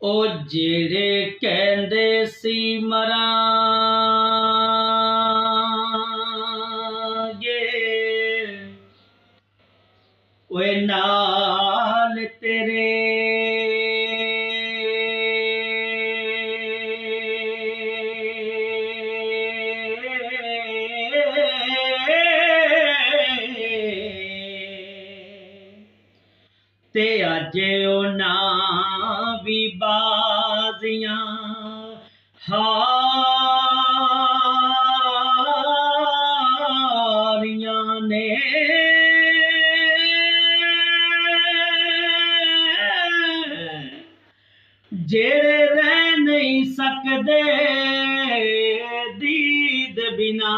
ਉਹ ਜਿਹੜੇ ਕਹਿੰਦੇ ਸੀ ਮਰਾਂਗੇ, ਓਏ ਨਾਲ ਤੇਰੇ ते अज उन्हां भी बाजियां हारियां ने। जेड़े रह नहीं सकदे दीद बिना